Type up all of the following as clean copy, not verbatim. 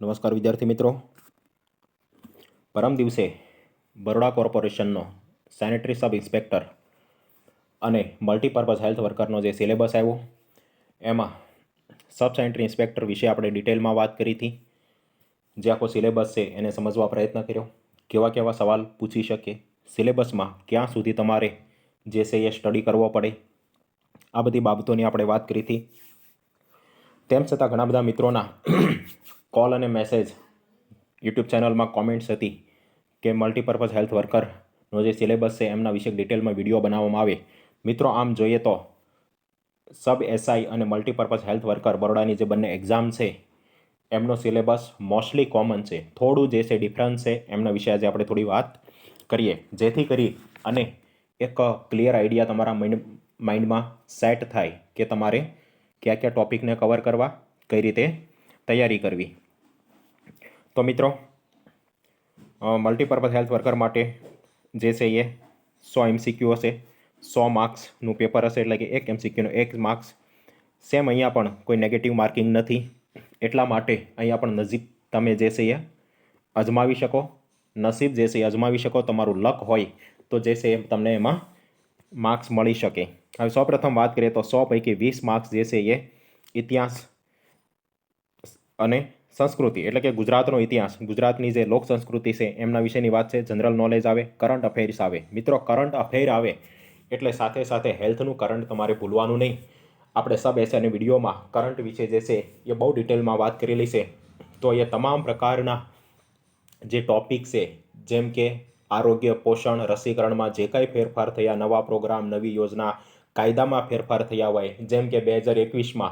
નમસ્કાર વિદ્યાર્થી મિત્રો. પરમ દિવસે બરોડા કોર્પોરેશનનો સેનેટરી સબ ઇન્સ્પેક્ટર અને મલ્ટીપર્પઝ હેલ્થ વર્કરનો જે સિલેબસ આવ્યો એમાં સબ સેનેટરી ઇન્સ્પેક્ટર વિશે આપણે ડિટેલમાં વાત કરી હતી. જે આખો સિલેબસ છે એને સમજવા પ્રયત્ન કર્યો, કેવા કેવા સવાલ પૂછી શકે, સિલેબસમાં ક્યાં સુધી તમારે જે છે એ સ્ટડી કરવો પડે, આ બધી બાબતોની આપણે વાત કરી હતી. તેમ છતાં ઘણા બધા મિત્રોના કોલ અને મેસેજ, યુટ્યુબ ચેનલમાં કોમેન્ટ્સ હતી કે મલ્ટીપર્પઝ હેલ્થ વર્કરનો જે સિલેબસ છે એમના વિશે ડિટેલમાં વિડીયો બનાવવામાં આવે. મિત્રો, આમ જોઈએ તો સબ એસઆઈ અને મલ્ટીપર્પઝ હેલ્થ વર્કર બરોડાની જે બંને એક્ઝામ છે એમનો સિલેબસ મોસ્ટલી કોમન છે. થોડું જે છે ડિફરન્સ છે, એમના વિશે આજે આપણે થોડી વાત કરીએ, જેથી કરી અને એક ક્લિયર આઈડિયા તમારા માઇન્ડમાં સેટ થાય કે તમારે કયા કયા ટોપિકને કવર કરવા, કઈ રીતે તૈયારી કરવી. તો મિત્રો, મલ્ટીપર્પઝ હેલ્થ વર્કર માટે જે છે એ 100 MCQ હશે, 100 માર્ક્સનું પેપર હશે, એટલે કે એક MCQનો 1 માર્ક્સ. સેમ અહીંયા પણ કોઈ નેગેટિવ માર્કિંગ નથી, એટલા માટે અહીંયા પણ નસીબ તમે જે છે એ અજમાવી શકો, નસીબ જે છે એ અજમાવી શકો. તમારું લક હોય તો જે છે એ તમને એમાં માર્ક્સ મળી શકે. હવે સૌપ્રથમ વાત કરીએ તો 100 પૈકી 20 માર્ક્સ જે છે એ ઇતિહાસ અને સંસ્કૃતિ, એટલે કે ગુજરાતનો ઇતિહાસ, ગુજરાતની જે લોક સંસ્કૃતિ છે એમના વિશેની વાત છે. જનરલ નોલેજ આવે, કરંટ અફેર્સ આવે. મિત્રો, કરંટ અફેર આવે એટલે સાથે સાથે હેલ્થનું કરંટ તમારે ભૂલવાનું નહીં. આપણે સબ એસઆઈની વિડીયોમાં કરંટ વિશે જે છે એ બહુ ડિટેલમાં વાત કરેલી છે. તો એ તમામ પ્રકારના જે ટોપિક છે, જેમ કે આરોગ્ય, પોષણ, રસીકરણમાં જે કાંઈ ફેરફાર થયા, નવા પ્રોગ્રામ, નવી યોજના, કાયદામાં ફેરફાર થયા હોય, જેમ કે 2021માં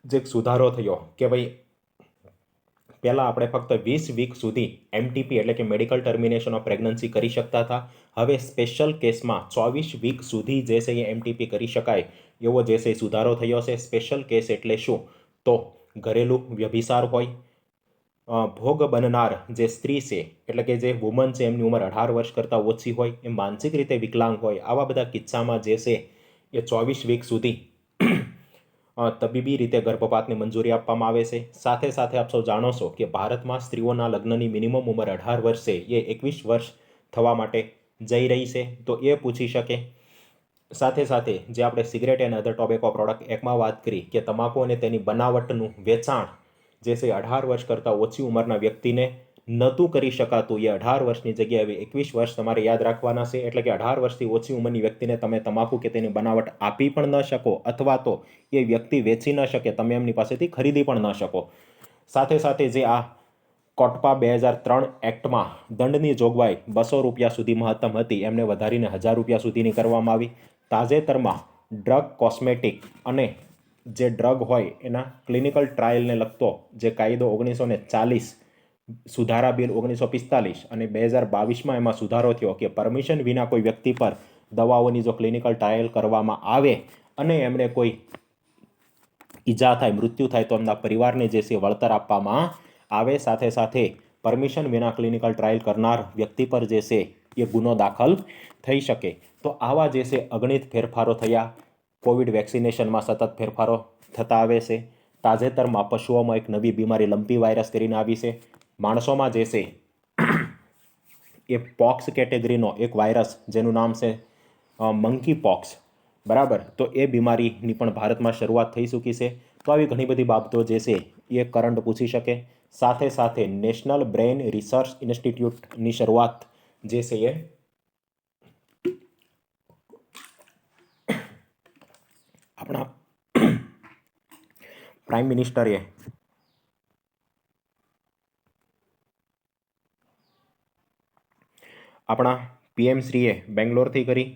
જે સુધારો થયો કે ભાઈ પહેલાં આપણે ફક્ત 20 વીક સુધી MTP એટલે કે મેડિકલ ટર્મિનેશન ઓફ પ્રેગ્નન્સી કરી શકતા હતા. હવે સ્પેશિયલ કેસમાં 24 વીક સુધી જે છે એ MTP કરી શકાય એવો જે છે સુધારો થયો છે. સ્પેશિયલ કેસ એટલે શું? તો ઘરેલું વ્યભિચાર હોય, ભોગ બનનાર જે સ્ત્રી છે એટલે કે જે વુમન છે એમની ઉંમર 18 વર્ષ કરતાં ઓછી હોય, એ માનસિક રીતે વિકલાંગ હોય, આવા બધા કિસ્સામાં જે છે એ 24 વીક સુધી તબીબી રીતે ગર્ભપાતની મંજૂરી આપવામાં આવે છે. સાથે સાથે આપ સૌ જાણો છો કે ભારતમાં સ્ત્રીઓના લગ્નની મિનિમમ ઉંમર 18 વર્ષ છે, એ 21 વર્ષ થવા માટે જઈ રહી છે, તો એ પૂછી શકે. સાથે સાથે જે આપણે cigarette and other tobacco product એક્ટમાં વાત કરી કે તમાકુ અને તેની બનાવટનું વેચાણ જે છે 18 વર્ષ કરતાં ઓછી ઉંમરના વ્યક્તિને નહોતું કરી શકાતું, એ 18 વર્ષની જગ્યાએ 21 વર્ષ તમારે યાદ રાખવાના છે. એટલે કે 18 વર્ષથી ઓછી ઉંમરની વ્યક્તિને તમે તમાકુ કે તેની બનાવટ આપી પણ ન શકો, અથવા તો એ વ્યક્તિ વેચી ન શકે, તમે એમની પાસેથી ખરીદી પણ ન શકો. સાથે સાથે જે આ કોટપા 2003 એક્ટમાં દંડની જોગવાઈ 200 રૂપિયા સુધી મહત્તમ હતી, એમને વધારીને 1000 રૂપિયા સુધીની કરવામાં આવી. તાજેતરમાં ડ્રગ, કોસ્મેટિક અને જે ડ્રગ હોય એના ક્લિનિકલ ટ્રાયલને લગતો જે કાયદો 1940, સુધારા બિલ 1945 અને 2022માં એમાં સુધારો થયો કે પરમિશન વિના કોઈ વ્યક્તિ પર દવાઓની જો ક્લિનિકલ ટ્રાયલ કરવામાં આવે અને એમને કોઈ ઈજા થાય, મૃત્યુ થાય, તો એમના પરિવારને જે છે વળતર આપવામાં આવે. સાથે સાથે પરમિશન વિના ક્લિનિકલ ટ્રાયલ કરનાર વ્યક્તિ પર જે છે એ ગુનો દાખલ થઈ શકે. તો આવા જે છે અગણિત ફેરફારો થયા. કોવિડ વેક્સિનેશનમાં સતત ફેરફારો થતા આવે છે. તાજેતરમાં પશુઓમાં એક નવી બીમારી લંપી વાયરસ કરીને આવી છે. માણસોમાં જે છે એ પોક્સ કેટેગરીનો એક વાયરસ જેનું નામ છે મંકી પોક્સ, બરાબર, તો એ બીમારીની પણ ભારતમાં શરૂઆત થઈ ચૂકી છે. તો આવી ઘણી બધી બાબતો જે છે એ કરંટ પૂછી શકે. સાથે સાથે નેશનલ બ્રેઇન રિસર્ચ ઇન્સ્ટિટ્યૂટની શરૂઆત જે છે એ આપણા પ્રાઇમ મિનિસ્ટરે આપણા PM શ્રીએ બેંગ્લોરથી કરી.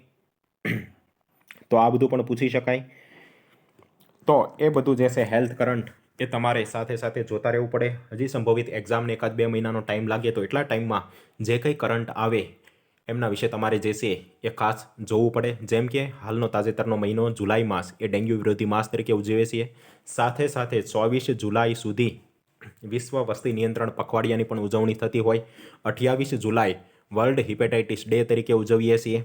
તો આ બધું પણ પૂછી શકાય. તો એ બધું જે છે હેલ્થ કરંટ એ તમારે સાથે સાથે જોતા રહેવું પડે. હજી સંભવિત એક્ઝામને 1-2 મહિનાનો ટાઈમ લાગે, તો એટલા ટાઈમમાં જે કંઈ કરંટ આવે એમના વિશે તમારે જે છે એ ખાસ જોવું પડે. જેમ કે હાલનો તાજેતરનો મહિનો જુલાઈ માસ એ ડેન્ગ્યુ વિરોધી માસ તરીકે ઉજવીએ છીએ. સાથે સાથે 24 જુલાઈ સુધી વિશ્વ વસ્તી નિયંત્રણ પખવાડિયાની પણ ઉજવણી થતી હોય. 28 જુલાઈ વર્લ્ડ હિપેટાઇટિસ ડે તરીકે ઉજવીએ છીએ.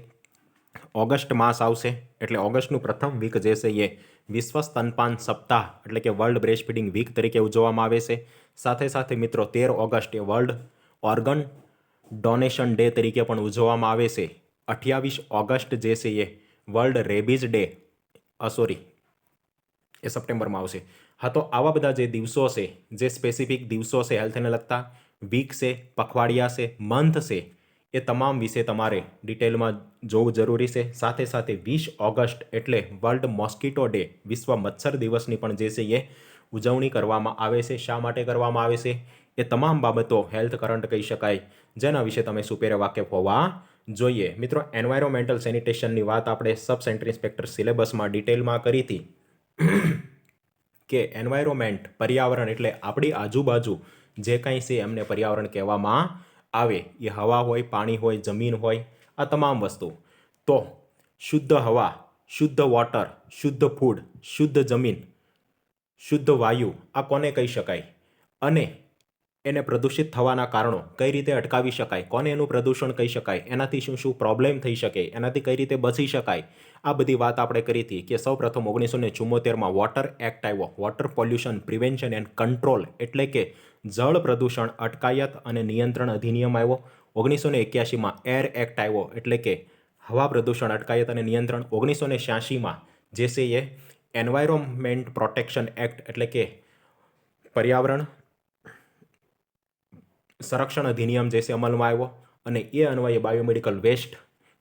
ઓગસ્ટ માસ આવશે એટલે ઓગસ્ટનું પ્રથમ વીક જે છે એ વિશ્વ સ્તનપાન સપ્તાહ એટલે કે વર્લ્ડ બ્રેસ્ટ ફીડિંગ વીક તરીકે ઉજવવામાં આવે છે. સાથે સાથે મિત્રો 13 ઓગસ્ટ એ વર્લ્ડ ઓર્ગન ડોનેશન ડે તરીકે પણ ઉજવવામાં આવે છે. 28 ઓગસ્ટ જે છે એ વર્લ્ડ રેબીઝ ડે એ સપ્ટેમ્બરમાં આવશે. હા, તો આવા બધા જે દિવસો છે, જે સ્પેસિફિક દિવસો છે હેલ્થને લગતા, વીક છે, પખવાડિયા છે, મંથ છે, એ તમામ વિશે તમારે ડિટેલમાં જોવું જરૂરી છે. સાથે સાથે 20 ઓગસ્ટ એટલે વર્લ્ડ મોસ્કીટો ડે, વિશ્વ મચ્છર દિવસની પણ જે છે એ ઉજવણી કરવામાં આવે છે. શા માટે કરવામાં આવે છે એ તમામ બાબતો હેલ્થ કરંટ કહી શકાય, જેના વિશે તમે સુપેરે વાકેફ હોવા જોઈએ. મિત્રો, એન્વાયરોમેન્ટલ સેનિટેશનની વાત આપણે સબ સેન્ટર ઇન્સ્પેક્ટર સિલેબસમાં ડિટેલમાં કરી હતી કે એન્વાયરોમેન્ટ પર્યાવરણ એટલે આપણી આજુબાજુ જે કાંઈ છે એમને પર્યાવરણ કહેવામાં આવે. એ હવા હોય, પાણી હોય, જમીન હોય, આ તમામ વસ્તુ. તો શુદ્ધ હવા, શુદ્ધ વોટર, શુદ્ધ ફૂડ, શુદ્ધ જમીન, શુદ્ધ વાયુ, આ કોને કહી શકાય અને એને પ્રદૂષિત થવાના કારણો કઈ રીતે અટકાવી શકાય, કોને એનું પ્રદૂષણ કહી શકાય, એનાથી શું શું પ્રોબ્લેમ થઈ શકે, એનાથી કઈ રીતે બચી શકાય, આ બધી વાત આપણે કરી હતી. કે સૌપ્રથમ 1974માં વોટર એક્ટ આવ્યો, water pollution prevention and control એટલે કે જળ પ્રદૂષણ અટકાયત અને નિયંત્રણ અધિનિયમ આવ્યો. 1981માં એર એક્ટ આવ્યો એટલે કે હવા પ્રદૂષણ અટકાયત અને નિયંત્રણ. 1986માં જે છે એ એન્વાયરોમેન્ટ પ્રોટેક્શન એક્ટ એટલે કે પર્યાવરણ સંરક્ષણ અધિનિયમ જે છે અમલમાં આવ્યો અને એ અન્વયે બાયોમેડિકલ વેસ્ટ,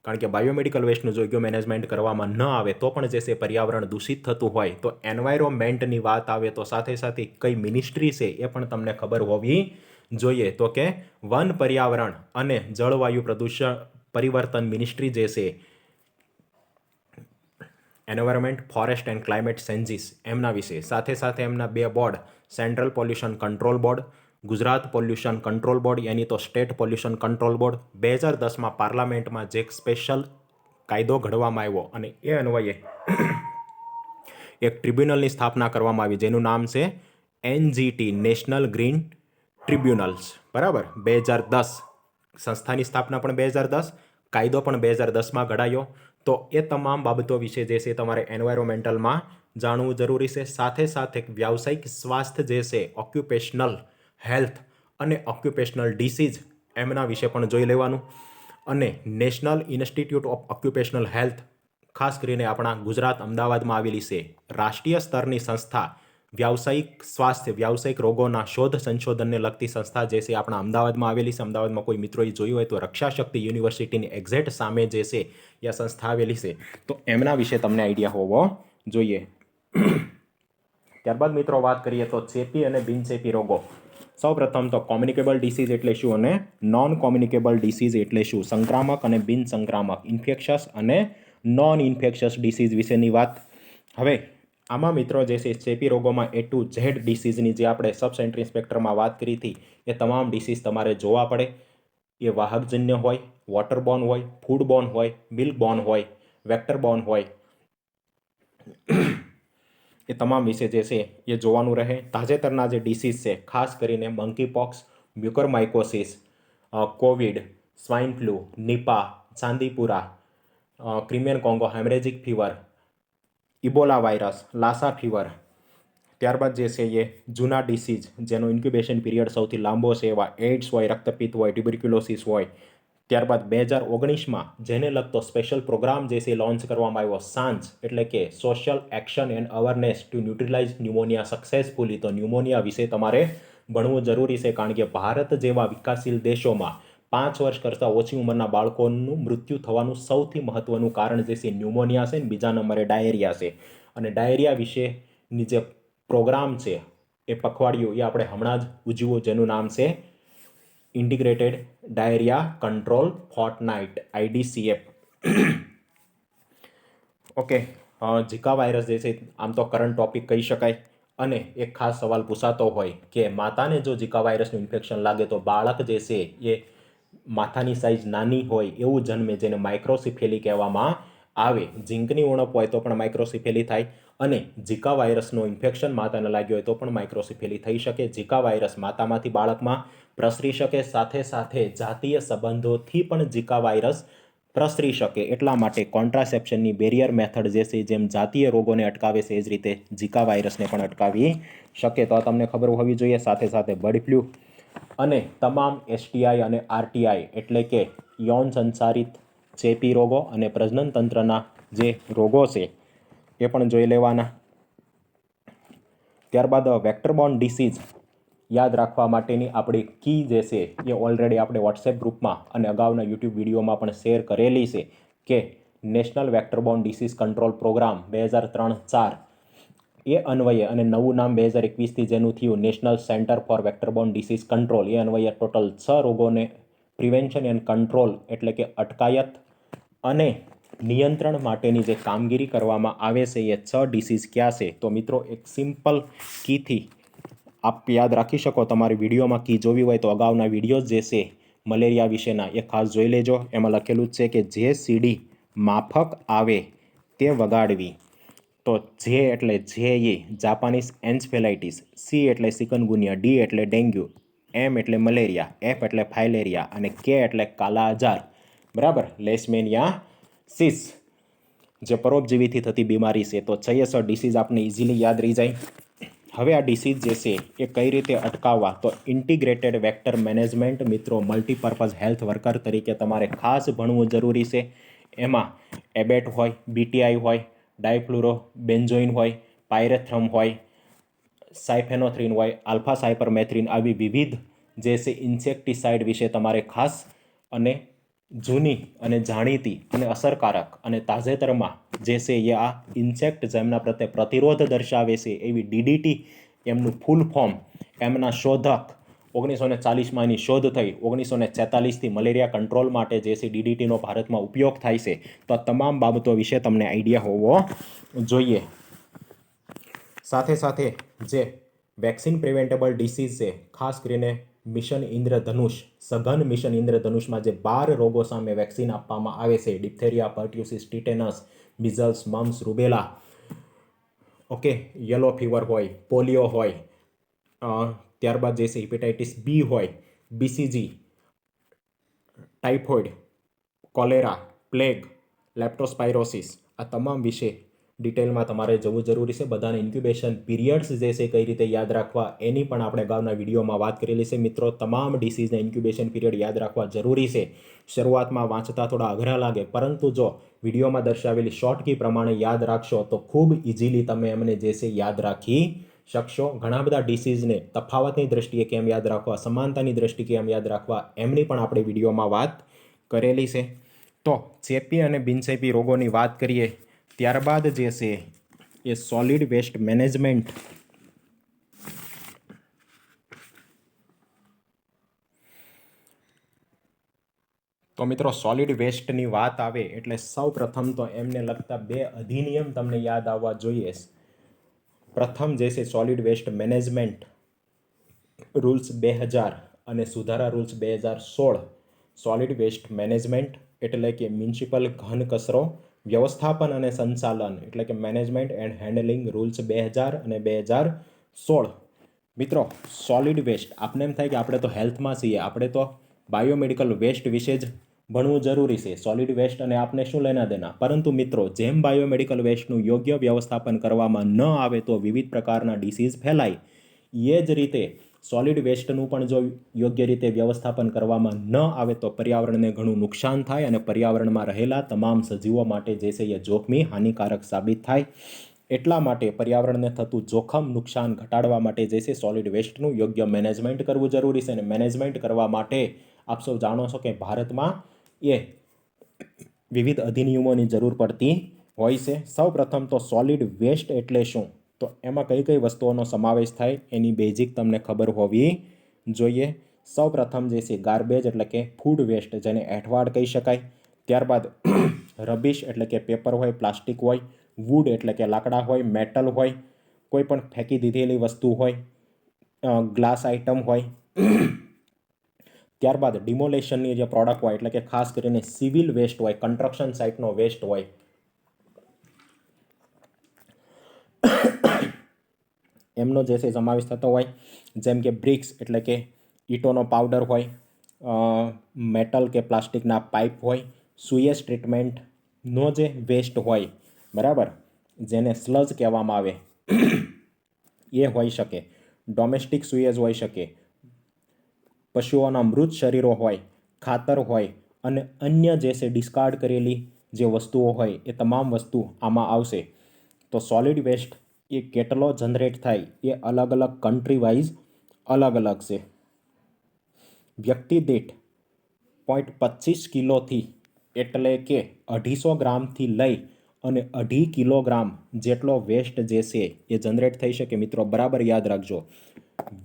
કારણ કે બાયોમેડિકલ વેસ્ટનું યોગ્ય મેનેજમેન્ટ કરવામાં ન આવે તો પણ જે છે પર્યાવરણ દૂષિત થતું હોય, તો એન્વાયરોમેન્ટની વાત આવે તો સાથે સાથે કઈ મિનિસ્ટ્રી છે એ પણ તમને ખબર હોવી જોઈએ. તો કે વન, પર્યાવરણ અને જળવાયુ પ્રદૂષણ પરિવર્તન મિનિસ્ટ્રી જે છે, environment, forest and climate changes, એમના વિશે. સાથે સાથે એમના બે board, central pollution control board, Gujarat pollution control board, યાની તો સ્ટેટ પોલ્યુશન કંટ્રોલ બોર્ડ. 2010માં પાર્લામેન્ટમાં જે એક સ્પેશિયલ કાયદો ઘડવામાં આવ્યો અને એ અન્વયે એક ટ્રિબ્યુનલની સ્થાપના કરવામાં આવી જેનું નામ છે NGT, નેશનલ ગ્રીન ટ્રિબ્યુનલ્સ. બરાબર, 2010 સંસ્થાની સ્થાપના પણ 2010, કાયદો પણ 2010માં ઘડાયો. તો એ તમામ બાબતો વિશે જે છે તમારે એન્વાયરોમેન્ટલમાં જાણવું જરૂરી છે. સાથે સાથે વ્યાવસાયિક સ્વાસ્થ્ય જે છે, ઓક્યુપેશનલ હેલ્થ અને ઓક્યુપેશનલ ડિસીઝ, એમના વિશે પણ જોઈ લેવાનું. અને national institute of occupational health, ખાસ કરીને આપણા ગુજરાત અમદાવાદમાં આવેલી છે રાષ્ટ્રીય સ્તરની સંસ્થા, વ્યાવસાયિક સ્વાસ્થ્ય, વ્યાવસાયિક રોગોના શોધ સંશોધનને લગતી સંસ્થા જે છે આપણા અમદાવાદમાં આવેલી છે. અમદાવાદમાં કોઈ મિત્રોએ જોયું હોય તો રક્ષાશક્તિ યુનિવર્સિટીની એક્ઝેક્ટ સામે જે છે એ સંસ્થા આવેલી છે. તો એમના વિશે તમને આઈડિયા હોવો જોઈએ. ત્યારબાદ મિત્રો વાત કરીએ તો ચેપી અને બિનચેપી રોગો. સૌપ્રથમ તો કોમ્યુનિકેબલ ડિસીઝ એટલે શું અને નોન કોમ્યુનિકેબલ ડિસીઝ એટલે શું, સંક્રામક અને બિન સંક્રામક, ઇન્ફેક્શસ અને નોન ઇન્ફેક્શસ ડિસીઝ વિશેની વાત. હવે આમાં મિત્રો જે છે ચેપી રોગોમાં A to Z ડિસીઝની જે આપણે સબ સેન્ટર ઇન્સ્પેક્ટરમાં વાત કરી હતી એ તમામ ડિસીઝ તમારે જોવા પડે. એ વાહકજન્ય હોય, વોટરબોર્ન હોય, ફૂડબોર્ન હોય, મિલ્કબોર્ન હોય, વેક્ટરબોર્ન હોય, એ તમામ વિશે જે છે એ જોવાનું રહે. તાજેતરના જે ડિસીઝ છે ખાસ કરીને monkeypox, mucormycosis, covid, swine flu, Nipah, Chandipura, Crimean Congo haemorrhagic fever, Ebola virus, Lassa fever. ત્યારબાદ જે છે એ જૂના ડિસીઝ જેનો ઇન્ક્યુબેશન પીરિયડ સૌથી લાંબો છે એવા એઇડ્સ હોય, રક્તપિત્ત હોય, ટ્યુબરક્યુલોસિસ હોય. ત્યારબાદ 2019માં જેને લગતો સ્પેશિયલ પ્રોગ્રામ જે છે લોન્ચ કરવામાં આવ્યો, સાંજ એટલે કે social action and awareness to neutralise pneumonia successfully. તો ન્યુમોનિયા વિશે તમારે ભણવું જરૂરી છે, કારણ કે ભારત જેવા વિકાસશીલ દેશોમાં 5 વર્ષ કરતાં ઓછી ઉંમરના બાળકોનું મૃત્યુ થવાનું સૌથી મહત્વનું કારણ જે છે ન્યુમોનિયા છે, અને બીજા નંબરે ડાયેરિયા છે. અને ડાયેરિયા વિશેની જે પ્રોગ્રામ છે એ પખવાડિયું એ આપણે હમણાં જ ઉજવ્યું જેનું નામ છે integrated diarrhoea control Fortnite, IDCF. Okay, Zika virus જે છે આમ તો કરંટ ટોપિક કહી શકાય. અને એક ખાસ સવાલ પૂછાતો હોય કે માતાને જો ઝિકા વાયરસનું ઇન્ફેક્શન લાગે તો બાળક જે છે એ માથાની સાઇઝ નાની હોય એવું જન્મે, જેને માઇક્રોસિફેલી કહેવામાં આવે. ઝીંકની ઉણપ હોય તો પણ માઇક્રોસિફેલી થાય અને ઝિકા વાયરસનું ઇન્ફેક્શન માતાને લાગ્યું હોય તો પણ માઇક્રોસિફેલી થઈ શકે. ઝિકા વાયરસ માતામાંથી બાળકમાં પ્રસરી શકે. સાથે સાથે જાતીય સંબંધોથી પણ ઝિકા વાયરસ પ્રસરી શકે એટલા માટે કોન્ટ્રાસેપ્શનની બેરિયર મેથડ જે છે જેમ જાતીય રોગોને અટકાવે છે એ જ રીતે ઝિકા વાયરસને પણ અટકાવી શકે. તો આ તમને ખબર હોવી જોઈએ. સાથે સાથે બર્ડ ફ્લૂ અને તમામ STI અને RTI એટલે કે યૌન સંચારિત ચેપી રોગો અને પ્રજનન તંત્રના જે રોગો છે એ પણ જોઈ લેવાના. ત્યારબાદ વેક્ટરબોર્ન ડિસીઝ યાદ રાખવા માટેની આપણી કી જે છે એ ઓલરેડી આપણે વોટ્સએપ ગ્રુપમાં અને અગાઉના યુટ્યુબ વિડીયોમાં પણ શેર કરેલી છે કે national vectorborne disease control programme 2003-4 એ અન્વયે અને નવું નામ 2021થી જેનું થયું national centre for vectorborne disease control એ અન્વયે ટોટલ 6 રોગોને પ્રિવેન્શન એન્ડ કંટ્રોલ એટલે કે અટકાયત અને નિયંત્રણ માટેની જે કામગીરી કરવામાં આવે છે એ 6 ડિસીઝ ક્યાં છે. તો મિત્રો એક સિમ્પલ કીથી આપ યાદ રાખી શકો. તમારી વિડીયોમાં કી જોવી હોય તો અગાઉના વિડીયો જે છે મલેરિયા વિશેના એ ખાસ જોઈ લેજો. એમાં લખેલું જ છે કે જે સીડી માફક આવે તે વગાડવી. તો જે એટલે જે જાપાનીઝ એન્સફેલાઇટિસ, સી એટલે સિકનગુનિયા, ડી એટલે ડેન્ગ્યુ, એમ એટલે મલેરિયા, એફ એટલે ફાઇલેરિયા અને કે એટલે કાલા આજાર. બરાબર, લેશમેનિયા સિસ જે પરોપજીવીથી થતી બીમારી છે. તો 6 ડિસીઝ આપને ઇઝીલી યાદ રહી જાય. હવે આ ડિસીઝ જે છે એ કઈ રીતે અટકાવવા, તો ઇન્ટિગ્રેટેડ વેક્ટર મેનેજમેન્ટ મિત્રો મલ્ટીપર્પઝ હેલ્થ વર્કર તરીકે તમારે ખાસ ભણવું જરૂરી છે. એમાં એબેટ હોય, BTI હોય, ડાયફ્લુરો બેન્ઝોઇન હોય, પાયરેથ્રમ હોય, સાયફેનોથ્રીન હોય, આલ્ફા સાયપરમેથ્રિન આવી વિવિધ જે છે ઇન્સેક્ટિસાઇડ વિશે તમારે ખાસ અને જૂની અને જાણીતી અને અસરકારક અને તાજેતરમાં જે છે એ આ ઇન્સેક્ટ જેમના પ્રત્યે પ્રતિરોધ દર્શાવે છે એવી DDT એમનું ફૂલ ફોર્મ, એમના શોધક 1940માં એની શોધ થઈ. 1946થી મલેરિયા કંટ્રોલ માટે જે છે DDTનો ભારતમાં ઉપયોગ થાય છે. તો આ તમામ બાબતો વિશે તમને આઈડિયા હોવો જોઈએ. સાથે સાથે જે વેક્સિન પ્રિવેન્ટેબલ ડિસીઝ છે, ખાસ કરીને મિશન ઇન્દ્રધનુષ, સઘન મિશન ઇન્દ્રધનુષમાં જે 12 રોગો સામે વેક્સિન આપવામાં આવે છે, diphtheria, pertussis, tetanus, measles, mumps, rubella, okay, yellow fever હોય, પોલિયો હોય, ત્યારબાદ જે છે હિપેટાઇટિસ B હોય, BCG, typhoid, cholera, plague, leptospirosis, આ તમામ વિશે ડિટેલમાં તમારે જવું જરૂરી છે. બધાને ઇન્ક્યુબેશન પીરિયડ્સ જે છે કઈ રીતે યાદ રાખવા એની પણ આપણે અગાઉના વિડીયોમાં વાત કરેલી છે. મિત્રો તમામ ડિસીઝના ઇન્ક્યુબેશન પીરિયડ યાદ રાખવા જરૂરી છે. શરૂઆતમાં વાંચતા થોડા અઘરા લાગે, પરંતુ જો વિડીયોમાં દર્શાવેલી શોર્ટ કી પ્રમાણે યાદ રાખશો તો ખૂબ ઇઝીલી તમે એમને જે છે યાદ રાખી શકશો. ઘણા બધા ડિસીઝને તફાવતની દ્રષ્ટિએ કેમ યાદ રાખવા, સમાનતાની દ્રષ્ટિએ કેમ યાદ રાખવા એમની પણ આપણે વિડીયોમાં વાત કરેલી છે. તો ચેપી અને બિનચેપી રોગોની વાત કરીએ ત્યારબાદ જે છે એ સોલિડ વેસ્ટ મેનેજમેન્ટ. તો મિત્રો સોલિડ વેસ્ટની વાત આવે એટલે સૌ પ્રથમ તો એમને લગતા 2 અધિનિયમ તમને યાદ આવવા જોઈએ. પ્રથમ જે છે સોલિડ વેસ્ટ મેનેજમેન્ટ રૂલ્સ 2000 અને સુધારા રૂલ્સ 2016. સોલિડ વેસ્ટ મેનેજમેન્ટ એટલે કે મ્યુનિસિપલ ઘન કચરો વ્યવસ્થાપન અને સંચાલન એટલે કે મેનેજમેન્ટ એન્ડ હેન્ડલિંગ રૂલ્સ 2000 અને 2016. મિત્રો સોલિડ વેસ્ટ આપને એમ થાય કે આપણે તો હેલ્થમાં છીએ, આપણે તો બાયોમેડિકલ વેસ્ટ વિશે જ ભણવું જરૂરી છે. સોલિડ વેસ્ટ અને આપણે શું લેના દેના. પરંતુ મિત્રો જેમ બાયોમેડિકલ વેસ્ટનું યોગ્ય વ્યવસ્થાપન કરવામાં ન આવે તો વિવિધ પ્રકારના ડિસીઝ ફેલાય, એ જ રીતે સોલિડ વેસ્ટનું પણ જો યોગ્ય રીતે વ્યવસ્થાપન કરવામાં ન આવે તો પર્યાવરણને ઘણું નુકસાન થાય અને પર્યાવરણમાં રહેલા તમામ સજીવો માટે જે છે એ જોખમી હાનિકારક સાબિત થાય. એટલા માટે પર્યાવરણને થતું જોખમ નુકસાન ઘટાડવા માટે જે છે સોલિડ વેસ્ટનું યોગ્ય મેનેજમેન્ટ કરવું જરૂરી છે. અને મેનેજમેન્ટ કરવા માટે આપ સૌ જાણો છો કે ભારતમાં એ વિવિધ અધિનિયમોની જરૂર પડતી હોય છે. સૌ પ્રથમ તો સોલિડ વેસ્ટ એટલે શું, તો એમાં કઈ કઈ વસ્તુઓનો સમાવેશ થાય એની બેઝિક તમને ખબર હોવી જોઈએ. સૌ પ્રથમ જે છે ગાર્બેજ એટલે કે ફૂડ વેસ્ટ જેને એઠવાડ કહી શકાય. ત્યારબાદ રબિશ એટલે કે પેપર હોય, પ્લાસ્ટિક હોય, વુડ એટલે કે લાકડા હોય, મેટલ હોય, કોઈ પણ ફેંકી દીધેલી વસ્તુ હોય, ગ્લાસ આઇટમ હોય. ત્યારબાદ ડિમોલેશનની જે પ્રોડક્ટ હોય એટલે કે ખાસ કરીને સિવિલ વેસ્ટ હોય, કન્સ્ટ્રક્શન સાઇટનો વેસ્ટ હોય. એમનો જે છે સમાવેશ થતો હોય, જેમ કે બ્રિક્સ એટલે કે ઈંટોનો પાવડર હોય, મેટલ કે પ્લાસ્ટિકના પાઇપ હોય, સુએજ ટ્રીટમેન્ટનો જે વેસ્ટ હોય, બરાબર, જેને સ્લજ કહેવામાં આવે, એ હોઈ શકે, ડોમેસ્ટિક સુએજ હોઈ શકે, પશુઓના મૃત શરીરો હોય, ખાતર હોય અને અન્ય જે છે ડિસ્કાર્ડ કરેલી જે વસ્તુઓ હોય એ તમામ વસ્તુ આમાં આવશે. તો સોલિડ વેસ્ટ એ કેટલો જનરેટ થાય એ અલગ અલગ કન્ટ્રી વાઇઝ અલગ અલગ છે. વ્યક્તિ દીઠ 0.25 કિલોથી એટલે કે 250 ગ્રામથી લઈ અને 2.5 કિલોગ્રામ જેટલો વેસ્ટ જે છે એ જનરેટ થઈ શકે. મિત્રો બરાબર યાદ રાખજો,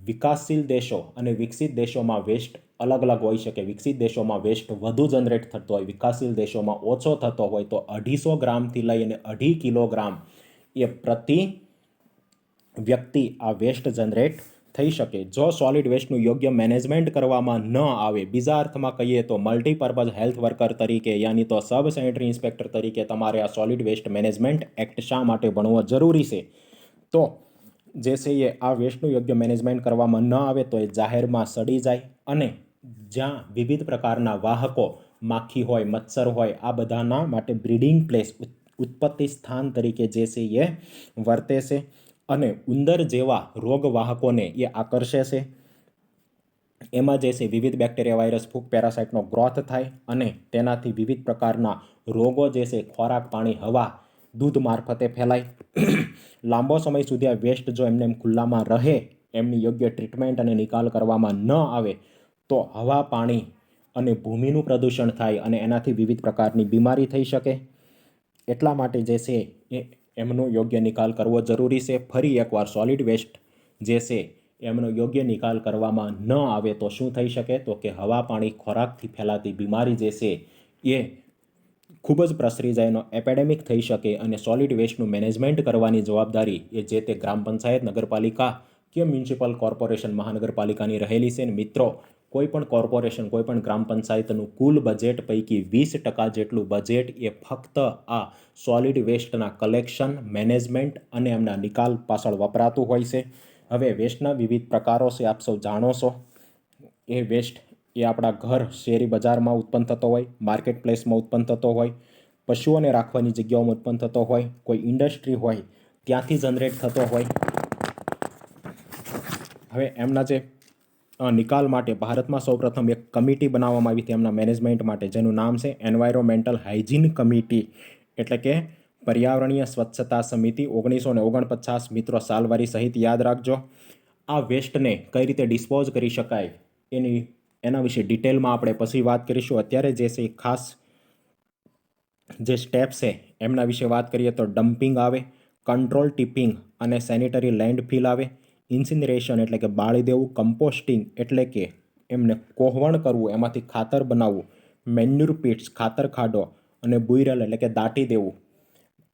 વિકાસશીલ દેશો અને વિકસિત દેશોમાં વેસ્ટ અલગ અલગ હોઈ શકે. વિકસિત દેશોમાં વેસ્ટ વધુ જનરેટ થતો હોય, વિકાસશીલ દેશોમાં ઓછો થતો હોય. તો 250 ગ્રામથી લઈ અને 2.5 કિલોગ્રામ એ પ્રતિ વ્યક્તિ આ વેસ્ટ જનરેટ થઈ શકે. જો સોલિડ વેસ્ટનું યોગ્ય મેનેજમેન્ટ કરવામાં ન આવે, બીજા અર્થમાં કહીએ તો મલ્ટીપર્પઝ હેલ્થ વર્કર તરીકે યાની તો સબ સેનેટરી ઇન્સ્પેક્ટર તરીકે તમારે આ સોલિડ વેસ્ટ મેનેજમેન્ટ એક્ટ શા માટે ભણવો જરૂરી છે? તો જે છે એ આ વેસ્ટનું યોગ્ય મેનેજમેન્ટ કરવામાં ન આવે તો એ જાહેરમાં સડી જાય અને જ્યાં વિવિધ પ્રકારના વાહકો, માખી હોય, મચ્છર હોય, આ બધાના માટે બ્રીડિંગ પ્લેસ, ઉત્પત્તિ સ્થાન તરીકે જે છે એ વર્તે છે અને ઉંદર જેવા રોગવાહકોને એ આકર્ષે છે. એમાં જે છે વિવિધ બેક્ટેરિયા, વાયરસ, ફૂગ, પેરાસાઇટનો ગ્રોથ થાય અને તેનાથી વિવિધ પ્રકારના રોગો જે છે ખોરાક, પાણી, હવા, દૂધ મારફતે ફેલાય. લાંબો સમય સુધી આ વેસ્ટ જો એમને ખુલ્લામાં રહે, એમની યોગ્ય ટ્રીટમેન્ટ અને નિકાલ કરવામાં ન આવે તો હવા, પાણી અને ભૂમિનું પ્રદૂષણ થાય અને એનાથી વિવિધ પ્રકારની બીમારી થઈ શકે. એટલા માટે જે છે એ એમનો યોગ્ય નિકાલ કરવો જરૂરી છે. ફરી એકવાર સોલિડ વેસ્ટ જે છે એમનો યોગ્ય નિકાલ કરવામાં ન આવે તો શું થઈ શકે? તો કે હવા, પાણી, ખોરાકથી ફેલાતી બીમારી જે છે એ ખૂબ જ પ્રસરી જાય, એનો એપેડેમિક થઈ શકે અને સોલિડ વેસ્ટનું મેનેજમેન્ટ કરવાની જવાબદારી એ જે તે ગ્રામ પંચાયત, નગરપાલિકા કે મ્યુનિસિપલ કોર્પોરેશન, મહાનગરપાલિકાની રહેલી છે. મિત્રો કોઈપણ કોર્પોરેશન, કોઈપણ ગ્રામ પંચાયતનું કુલ બજેટ પૈકી 20% જેટલું બજેટ એ ફક્ત આ સોલિડ વેસ્ટના કલેક્શન, મેનેજમેન્ટ અને એમના નિકાલ પાછળ વપરાતું હોય છે. હવે વેસ્ટના વિવિધ પ્રકારો છે, આપ સૌ જાણો છો. એ વેસ્ટ એ આપણા ઘર, શેરી બજારમાં ઉત્પન્ન થતો હોય, માર્કેટ પ્લેસમાં ઉત્પન્ન થતો હોય, પશુઓને રાખવાની જગ્યાઓમાં ઉત્પન્ન થતો હોય, કોઈ ઇન્ડસ્ટ્રી હોય ત્યાંથી જનરેટ થતો હોય. હવે એમના જે નિકાલ માટે ભારતમાં સૌપ્રથમ એક કમિટી બનાવવામાં આવી હતી એમના મેનેજમેન્ટ માટે, જેનું નામ છે એન્વાયરોમેન્ટલ હાઇજીન કમિટી, એટલે કે પર્યાવરણીય સ્વચ્છતા સમિતિ 1949. મિત્રો સાલવારી સહિત યાદ રાખજો. આ વેસ્ટને કઈ રીતે ડિસ્પોઝ કરી શકાય એના વિશે ડિટેલમાં આપણે પછી વાત કરીશું. અત્યારે જે છે ખાસ જે સ્ટેપ છે એમના વિશે વાત કરીએ તો ડમ્પિંગ આવે, કંટ્રોલ ટિપિંગ અને સેનિટરી લેન્ડફિલ આવે, ઇન્સિનરેશન એટલે કે બાળી દેવું, કમ્પોસ્ટિંગ એટલે કે એમને કોહવણ કરવું, એમાંથી ખાતર બનાવવું, મેન્યુર પિટ્સ ખાતર ખાડો અને બુયરલ એટલે કે દાટી દેવું.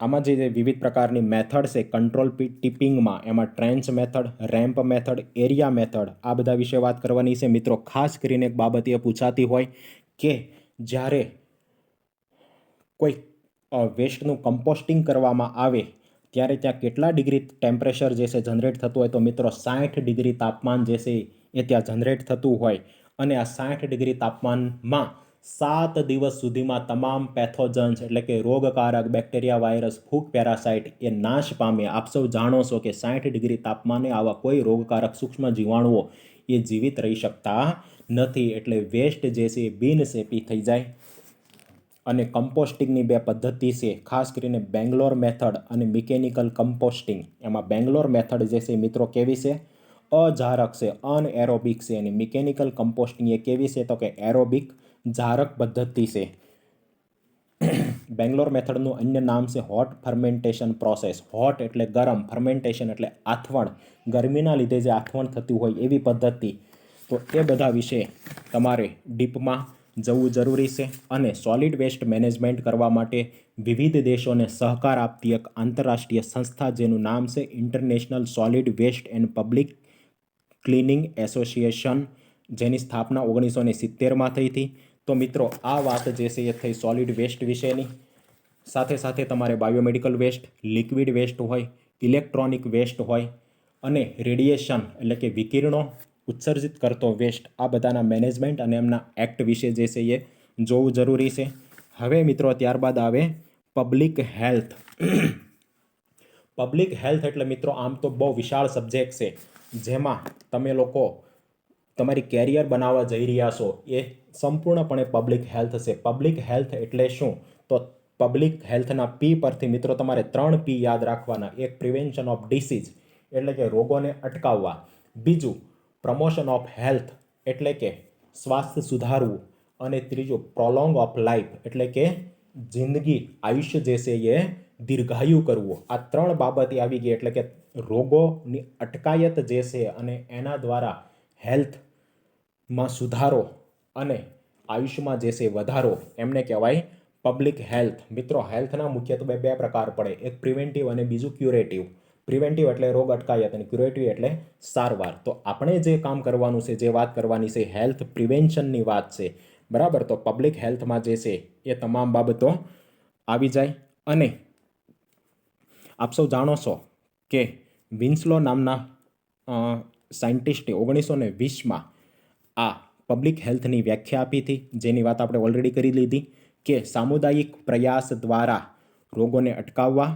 આમાં જે વિવિધ પ્રકારની મેથડ છે કંટ્રોલ ટિપિંગમાં, એમાં trench method, ramp method, area method, આ બધા વિશે વાત કરવાની છે. મિત્રો ખાસ કરીને એક બાબત એ પૂછાતી હોય કે જ્યારે કોઈ વેસ્ટનું કમ્પોસ્ટિંગ કરવામાં આવે ત્યારે ત્યાં કેટલા ડિગ્રી ટેમ્પરેચર જે છે જનરેટ થતું હોય? તો મિત્રો 60 ડિગ્રી તાપમાન જે છે એ ત્યાં જનરેટ થતું હોય અને આ 60 ડિગ્રી તાપમાનમાં 7 દિવસ સુધીમાં તમામ પેથોજન્સ એટલે કે રોગકારક બેક્ટેરિયા, વાયરસ, ફૂગ, પેરાસાઇટ એ નાશ પામે. આપ સૌ જાણો છો કે 60 ડિગ્રી તાપમાને આવા કોઈ રોગકારક સૂક્ષ્મ જીવાણુઓ એ જીવિત રહી શકતા નથી. એટલે વેસ્ટ જે છે એ બિનશેપી થઈ જાય. અને કમ્પોસ્ટિંગની બે પદ્ધતિ છે, ખાસ કરીને બેંગ્લોર મેથડ અને મિકેનિકલ કમ્પોસ્ટિંગ. એમાં બેંગ્લોર મેથડ જે છે મિત્રો કેવી છે? અજારક છે, અનએરોબિક છે. અને મિકેનિકલ કમ્પોસ્ટિંગ એ કેવી છે? તો કે એરોબિક જારક પદ્ધતિ છે. બેંગ્લોર મેથડનું અન્ય નામ છે હોટ ફર્મેન્ટેશન પ્રોસેસ. હોટ એટલે ગરમ, ફર્મેન્ટેશન એટલે આથવણ, ગરમીના લીધે જે આથવણ થતું હોય એવી પદ્ધતિ. તો એ બધા વિશે તમારે ડીપમાં જવું જરૂરી છે. અને સોલિડ વેસ્ટ મેનેજમેન્ટ કરવા માટે વિવિધ દેશોને સહકાર આપતી એક આંતરરાષ્ટ્રીય સંસ્થા જેનું નામ છે international solid waste and public cleaning association, જેની સ્થાપના 1970માં થઈ હતી. તો મિત્રો આ વાત જે છે એ થઈ સોલિડ વેસ્ટ વિશેની. સાથે સાથે તમારે બાયોમેડિકલ વેસ્ટ, લિક્વિડ વેસ્ટ હોય, ઇલેક્ટ્રોનિક વેસ્ટ હોય અને રેડિયેશન એટલે કે વિકિરણો ઉત્સર્જિત કરતો વેસ્ટ, આ બધાના મેનેજમેન્ટ અને એમના એક્ટ વિશે જે છે એ જોવું જરૂરી છે. હવે મિત્રો ત્યારબાદ આવે પબ્લિક હેલ્થ. પબ્લિક હેલ્થ એટલે મિત્રો આમ તો બહુ વિશાળ સબ્જેક્ટ છે, જેમાં તમે લોકો તમારી કેરિયર બનાવવા જઈ રહ્યા છો એ સંપૂર્ણપણે પબ્લિક હેલ્થ છે. પબ્લિક હેલ્થ એટલે શું? તો પબ્લિક હેલ્થના પી પરથી મિત્રો તમારે 3 પી યાદ રાખવાના. એક પ્રિવેન્શન ઓફ ડિસીઝ એટલે કે રોગોને અટકાવવા. બીજું પ્રમોશન ઓફ હેલ્થ એટલે કે સ્વાસ્થ્ય સુધારવું. અને ત્રીજું પ્રોલોંગ ઓફ લાઈફ એટલે કે જિંદગી આયુષ્ય જે છે એ દીર્ઘાયુ કરવું. આ 3 બાબતે આવી ગઈ એટલે કે રોગોની અટકાયત જે છે અને એના દ્વારા હેલ્થમાં સુધારો અને આયુષ્યમાં જે છે વધારો, એમને કહેવાય પબ્લિક હેલ્થ. મિત્રો હેલ્થના મુખ્યત્વે 2 પ્રકાર પડે, એક પ્રિવેન્ટિવ અને બીજું ક્યુરેટિવ. પ્રિવેન્ટિવ એટલે રોગ અટકાયત અને ક્યુરેટિવ એટલે સારવાર. તો આપણે જે કામ કરવાનું છે, જે વાત કરવાની છે, હેલ્થ પ્રિવેન્શનની વાત છે, બરાબર. તો પબ્લિક હેલ્થમાં જે છે એ તમામ બાબતો આવી જાય. અને આપ સૌ જાણો છો કે વિન્સલો નામના સાયન્ટિસ્ટે 1920માં આ પબ્લિક હેલ્થની વ્યાખ્યા આપી હતી, જેની વાત આપણે ઓલરેડી કરી લીધી કે સામુદાયિક પ્રયાસ દ્વારા રોગોને અટકાવવા,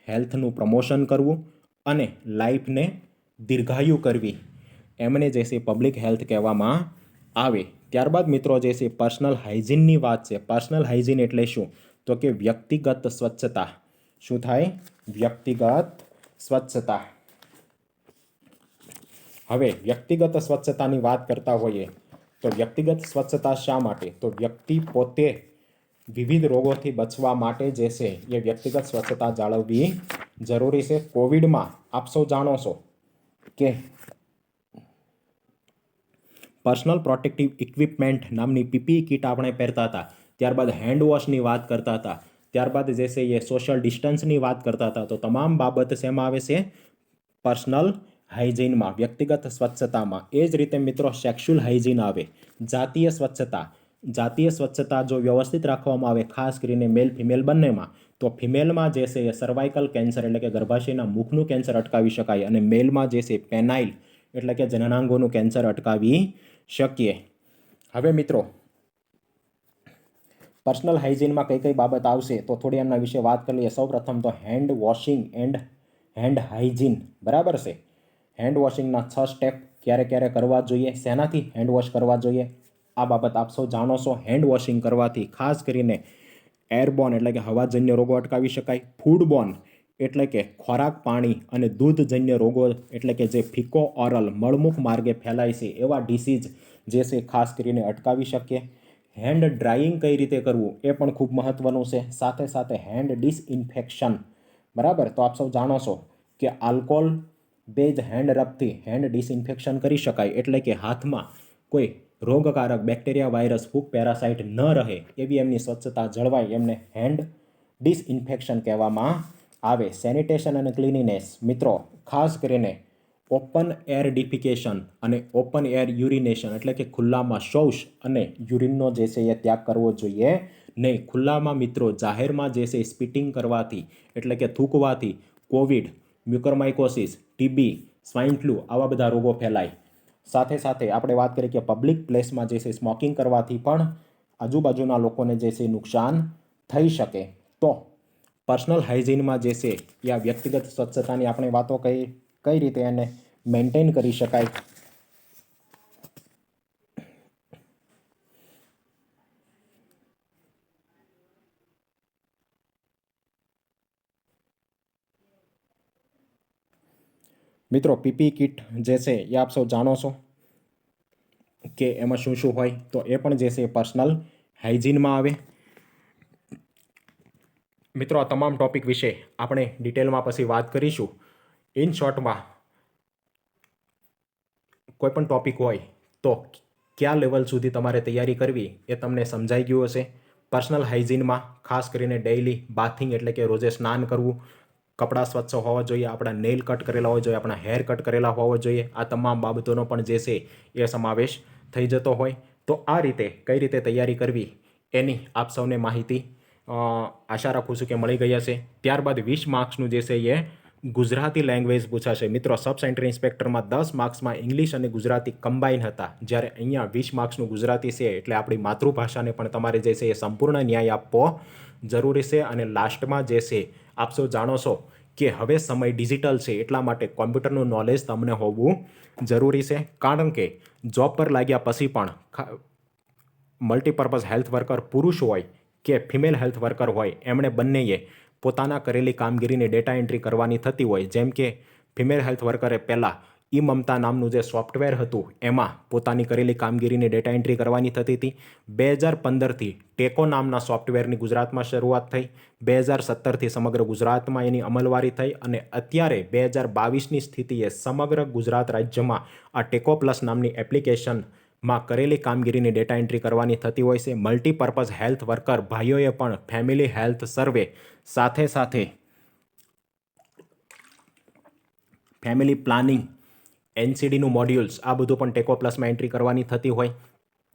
હેલ્થનું પ્રમોશન કરવું અને લાઈફને દીર્ઘાયુ કરવી, એમને જે છે પબ્લિક હેલ્થ કહેવામાં આવે. ત્યારબાદ મિત્રો જે છે પર્સનલ હાઇજીનની વાત છે. પર્સનલ હાઇજીન એટલે શું? તો કે વ્યક્તિગત સ્વચ્છતા. શું થાય? વ્યક્તિગત સ્વચ્છતા. હવે વ્યક્તિગત સ્વચ્છતાની વાત કરતા હોઈએ તો વ્યક્તિગત સ્વચ્છતા શા માટે? તો વ્યક્તિ પોતે વિવિધ રોગોથી બચવા માટે જે છે એ વ્યક્તિગત સ્વચ્છતા જાળવવી જરૂરી છે. કોવિડમાં આપ સૌ જાણો છો કે પર્સનલ પ્રોટેક્ટિવ ઇક્વિપમેન્ટ નામની પીપીઈ કીટ આપણે પહેરતા હતા. ત્યારબાદ હેન્ડ વોશની વાત કરતા હતા. ત્યારબાદ જે છે એ સોશિયલ ડિસ્ટન્સની વાત કરતા હતા. તો તમામ બાબત શેમાં આવે છે? પર્સનલ હાઇજીનમાં, વ્યક્તિગત સ્વચ્છતામાં. એ જ રીતે મિત્રો સેક્સ્યુઅલ હાઇજીન આવે, જાતીય સ્વચ્છતા. જાતીય સ્વચ્છતા જો વ્યવસ્થિત રાખવામાં આવે, ખાસ કરીને મેલ ફિમેલ બંનેમાં, તો ફિમેલમાં જે છે એ સર્વાઇકલ કેન્સર એટલે કે ગર્ભાશયના મુખનું કેન્સર અટકાવી શકાય અને મેલમાં જે છે પેનાઇલ એટલે કે જનનાંગોનું કેન્સર અટકાવી શકીએ. હવે મિત્રો પર્સનલ હાઇજીનમાં કઈ કઈ બાબત આવશે તો થોડી એમના વિશે વાત કરી લઈએ. સૌપ્રથમ તો hand washing and hand hygiene, બરાબર છે. હેન્ડ વોશિંગના 6 સ્ટેપ ક્યારે ક્યારે કરવા જોઈએ, શેનાથી હેન્ડ વોશ કરવા જોઈએ, આ બાબત આપ સૌ જાણો છો. હેન્ડ વોશિંગ કરવાથી ખાસ કરીને એરબોર્ન એટલે કે હવાજન્ય રોગો અટકાવી શકાય. ફૂડબોર્ન એટલે કે ખોરાક, પાણી અને દૂધજન્ય રોગો એટલે કે જે ફિકો ઓરલ મળમુખ માર્ગે ફેલાય છે એવા ડિસીઝ જે છે ખાસ કરીને અટકાવી શકીએ. હેન્ડ ડ્રાઇંગ કઈ રીતે કરવું એ પણ ખૂબ મહત્વનું છે. સાથે સાથે હેન્ડ ડિસઇન્ફેક્શન, બરાબર. તો આપ સૌ જાણો છો કે alcohol base hand રબથી hand disinfection કરી શકાય, એટલે કે હાથમાં કોઈ રોગકારક બેક્ટેરિયા, વાયરસ, ફૂગ, પેરાસાઇટ ન રહે એવી એમની સ્વચ્છતા જળવાય, એમને હેન્ડ ડિસઇન્ફેક્શન કહેવામાં આવે. સેનિટેશન અને ક્લિનિનેસ મિત્રો ખાસ કરીને ઓપન એર ડિફિકેશન અને ઓપન એર યુરિનેશન એટલે કે ખુલ્લામાં શૌચ અને યુરિનનો જે છે એ ત્યાગ કરવો જોઈએ નહીં. ખુલ્લામાં મિત્રો જાહેરમાં જે છે સ્પિટિંગ કરવાથી એટલે કે થૂંકવાથી કોવિડ, મ્યુકરમાઇકોસિસ, ટીબી, સ્વાઇન ફ્લૂ આવા બધા રોગો ફેલાય. સાથે સાથે આપણે વાત કરીએ કે પબ્લિક પ્લેસમાં જે છે સ્મોકિંગ કરવાથી પણ આજુબાજુના લોકોને જે છે નુકસાન થઈ શકે. તો પર્સનલ હાઇજીનમાં જે છે એ આ વ્યક્તિગત સ્વચ્છતાની આપણે વાતો કઈ રીતે એને મેન્ટેન કરી શકાય. મિત્રો પીપી કિટ જે છે એ આપ સૌ જાણો છો કે એમાં શું શું હોય, તો એ પણ જે છે પર્સનલ હાઇજીનમાં આવે. મિત્રો આ તમામ ટોપિક વિશે આપણે ડિટેલમાં પછી વાત કરીશું. ઇન શોર્ટમાં કોઈ પણ ટોપિક હોય તો કયા લેવલ સુધી તમારે તૈયારી કરવી એ તમને સમજાઈ ગયું હશે. પર્સનલ હાઇજીનમાં ખાસ કરીને ડેઇલી બાથિંગ એટલે કે રોજે સ્નાન કરવું, કપડાં સ્વચ્છ હોવા જોઈએ, આપણા નેલ કટ કરેલા હોવા જોઈએ, આપણા હેર કટ કરેલા હોવા જોઈએ. આ તમામ બાબતોનો પણ જે છે એ સમાવેશ થઈ જતો હોય. તો આ રીતે કઈ રીતે તૈયારી કરવી એની આપ સૌને માહિતી આશા રાખું છું કે મળી ગઈ હશે. ત્યારબાદ 20 માર્ક્સનું જે છે એ ગુજરાતી લેંગ્વેજ પૂછાશે મિત્રો. સબ સેન્ટર ઇન્સ્પેક્ટરમાં 10 માર્ક્સમાં ઇંગ્લિશ અને ગુજરાતી કમ્બાઈન હતા, જ્યારે અહીંયા 20 માર્ક્સનું ગુજરાતી છે, એટલે આપણી માતૃભાષાને પણ તમારે જે છે એ સંપૂર્ણ ન્યાય આપવો જરૂરી છે. અને લાસ્ટમાં જે છે આપ સૌ જાણો છો કે હવે સમય ડિજિટલ છે, એટલા માટે કોમ્પ્યુટરનું નોલેજ તમને હોવું જરૂરી છે. કારણ કે જોબ પર લાગ્યા પછી પણ મલ્ટીપર્પઝ હેલ્થ વર્કર પુરુષ હોય કે ફિમેલ હેલ્થ વર્કર હોય, એમણે બંનેએ પોતાના કરેલી કામગીરીની ડેટા એન્ટ્રી કરવાની થતી હોય. જેમ કે ફિમેલ હેલ્થ વર્કરે પહેલાં મમતા નામનું જે સોફ્ટવેર હતું એમાં પોતાની કરેલી કામગીરીની ડેટા એન્ટ્રી કરવાની થતી હતી. 2015થી ટેકો નામના સોફ્ટવેરની ગુજરાતમાં શરૂઆત થઈ. 2017થી સમગ્ર ગુજરાતમાં એની અમલવારી થઈ અને અત્યારે 2022ની સ્થિતિએ સમગ્ર ગુજરાત રાજ્યમાં આ ટેકો પ્લસ નામની એપ્લિકેશનમાં કરેલી કામગીરીની ડેટા એન્ટ્રી કરવાની થતી હોય છે. મલ્ટીપર્પઝ હેલ્થ વર્કર ભાઈઓએ પણ ફેમિલી હેલ્થ સર્વે સાથે સાથે ફેમિલી પ્લાનિંગ, એનસીડીનું મોડ્યુલ્સ, આ બધું પણ ટેકો પ્લસમાં એન્ટ્રી કરવાની થતી હોય.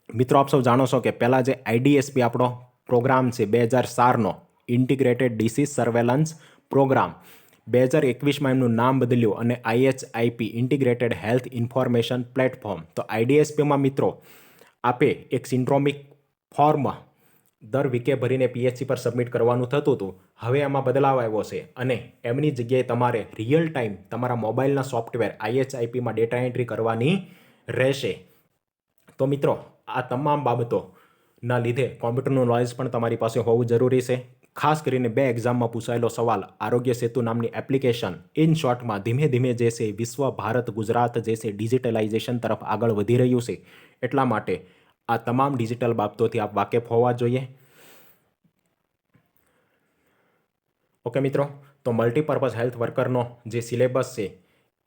મિત્રો આપ સૌ જાણો છો કે પહેલાં જે આઈડીએસપી આપણો પ્રોગ્રામ છે 2004નો ઇન્ટિગ્રેટેડ ડિસીઝ સર્વેલન્સ પ્રોગ્રામ, 2021માં એમનું નામ બદલ્યું અને IHIP integrated health information platform. તો આઈડીએસપીમાં મિત્રો આપે એક સિન્ડ્રોમિક ફોર્મ દર વીકે ભરીને PHC પર સબમિટ કરવાનું થતું હતું. હવે એમાં બદલાવ આવ્યો છે અને એમની જગ્યાએ તમારે રિયલ ટાઈમ તમારા મોબાઈલના સોફ્ટવેર IHIPમાં ડેટા એન્ટ્રી કરવાની રહેશે. તો મિત્રો આ તમામ બાબતોના લીધે કોમ્પ્યુટરનું નોલેજ પણ તમારી પાસે હોવું જરૂરી છે. ખાસ કરીને 2 એક્ઝામમાં પૂછાયેલો સવાલ, આરોગ્ય સેતુ નામની એપ્લિકેશન ઇન શોર્ટમાં ધીમે ધીમે જે છે વિશ્વ, ભારત, ગુજરાત જે છે ડિજિટલાઇઝેશન તરફ આગળ વધી રહ્યું છે, એટલા માટે આ તમામ ડિજિટલ બાબતોથી આપ વાકેફ હોવા જોઈએ. ઓકે મિત્રો, તો મલ્ટીપર્પઝ હેલ્થ વર્કરનો જે સિલેબસ છે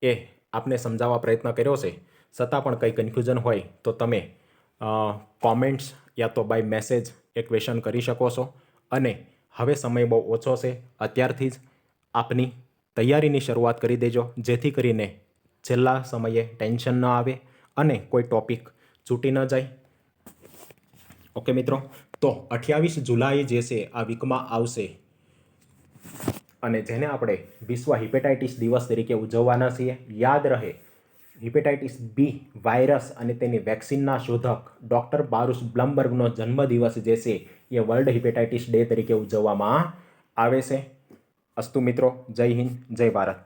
એ આપને સમજાવવા પ્રયત્ન કર્યો છે. છતાં પણ કંઈ કન્ફ્યુઝન હોય તો તમે કોમેન્ટ્સ યા તો બાય મેસેજ એ ક્વેશ્ચન કરી શકો છો. અને હવે સમય બહુ ઓછો છે, અત્યારથી જ આપની તૈયારીની શરૂઆત કરી દેજો, જેથી કરીને છેલ્લા સમયે ટેન્શન ન આવે અને કોઈ ટોપિક છૂટી ન જાય. ઓકે મિત્રો, તો 28 જુલાઈ જે છે આ વીકમાં આવશે અને જેને આપણે વિશ્વ હિપેટાઇટિસ દિવસ તરીકે ઉજવવાના છીએ. યાદ રહે, હિપેટાઇટિસ બી વાયરસ અને તેની વેક્સિનના શોધક ડૉક્ટર બારુસ બ્લમબર્ગનો જન્મદિવસ જે છે એ વર્લ્ડ હિપેટાઇટિસ ડે તરીકે ઉજવવામાં આવે છે. અસ્તુ મિત્રો, જય હિન્દ, જય ભારત.